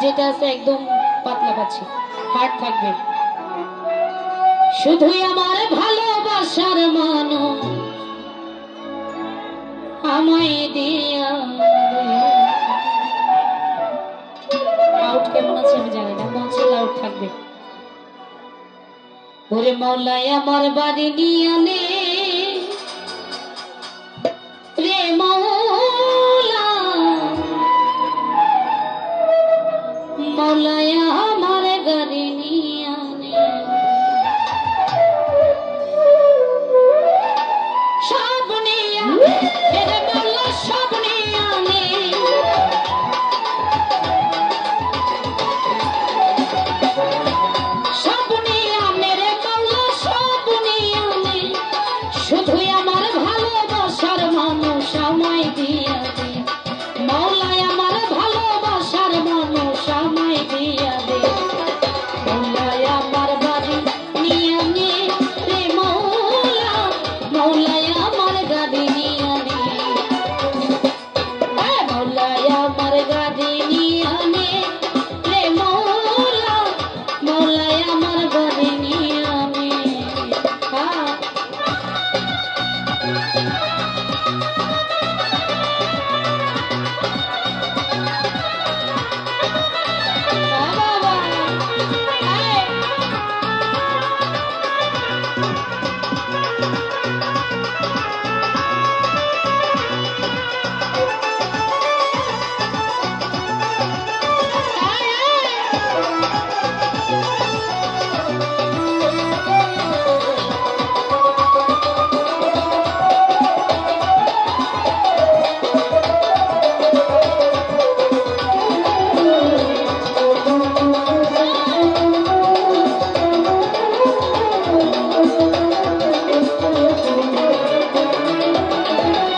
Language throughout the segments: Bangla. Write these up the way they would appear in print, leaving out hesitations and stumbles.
যেটা আছে একদম পাতলা পাচ্ছি, হার্ড থাকবে। শুধুই আমার ভালোবাসার মানুষ আমায় দিয়া। আউট কেমন আছে আমি জানি না, মঞ্চে লাউড থাকবে। ওরে মওলাই আমার বাড়ি নিয়ে নে রে মওলা, মওলাই আমার গাড়ি নিয়ে নে। সব নিয়ে রে মওলা, সব নিয়ে নে। সব নিয়ে নে রে মওলা, সব নিয়ে নে। শুধুই আমার ভালোবাসার মানুষ আমায় দিয়া দে। মওলাই আমার ভালোবাসার মানুষ আমায় দিয়া দে। মওলাই আমার বাড়ি নিয়ে নে রে মওলা, মওলাই আমার গাড়ি নিয়ে নে। মওলাই আমার গাড়ি নিয়ে নে রে মওলা, মওলাই আমার গাড়ি নিয়ে নে।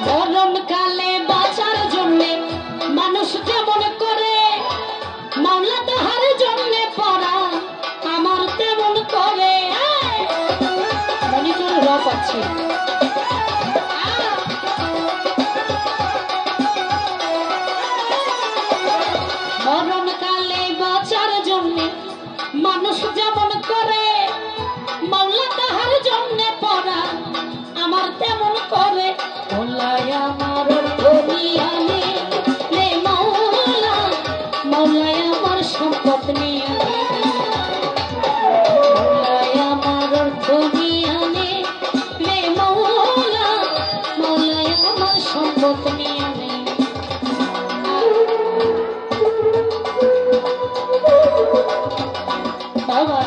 মরণকালে বাঁচার জন্যে মানুষ যেমন করে, মাওলা তাহার জন্যে পড়া আমার তেমন করে। মনিটর রপ আছে। মরণকালে বাঁচার জন্যে মানুষ যেমন করে, মাওলা তাহার জন্যে পড়া আমার তেমন করে। মওলাই আমার দুনিয়া নে রে মওলা, মওলাই আমার সম্পদ নিয়ে নে। মওলাই আমার দুনিয়া নে রে মওলা, মওলাই আমার সম্পদ নিয়ে নে। বাবা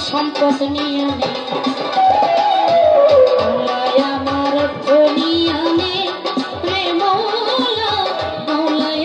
সম্পদ নিয়ে নে, মওলাই আমার দুনিয়া নে রে মওলা, মওলাই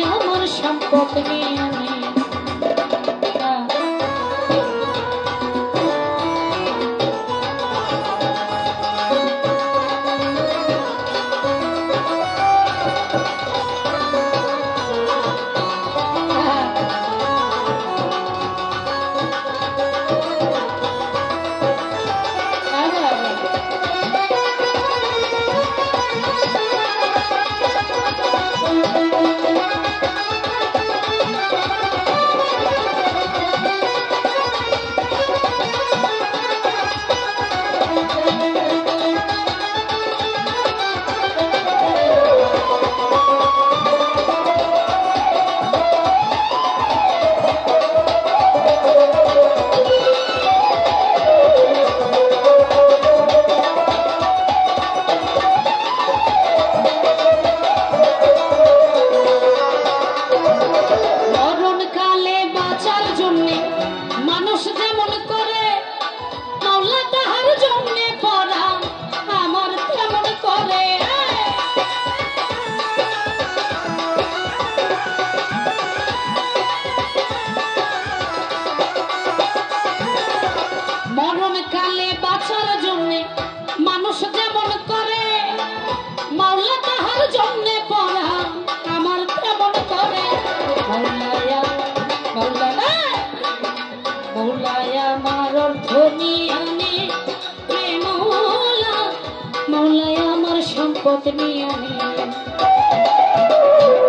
সম্পদ নিয়ে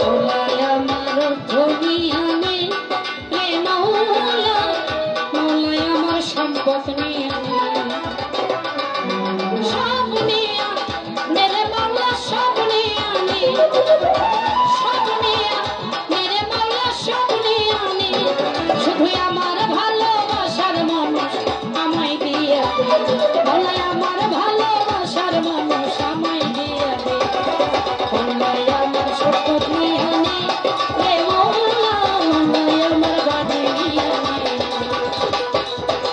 মৌলাই আমার ধনী আনে রে মৌলা, মৌলাই আমার সম্পদ নিয়ে সব নিয়ে মেরে মৌলা, সব নিয়ে আনে, সব নিয়ে মেরে মৌলা, সব নিয়ে আনে, শুধু আমার ভালোবাসার মানুষ আমায় দিয়ে মৌলাই আমার ভালোবাসার মানুষ আমায় দিয়ে মৌলাই আমার সম্পদ নিয়ে আনে রে মৌলা, মৌলাই আমার গাড়ি নিয়ে আনে,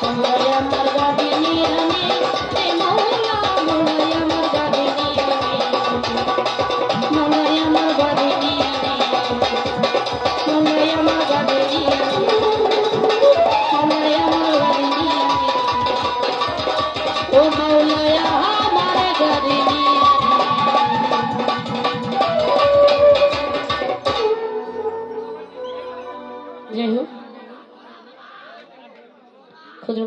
মৌলাই আমার গাড়ি নিয়ে আনে রে মৌলা, মৌলাই আমার গাড়ি নিয়ে আনে, মৌলাই আমার গাড়ি নিয়ে আনে, মৌলাই আমার গাড়ি নিয়ে আনে, মৌলাই আমার গাড়ি নিয়ে আনে, ও মৌলাই আমার গাড়ি নিয়ে যাই হোক ক্ষুদ্র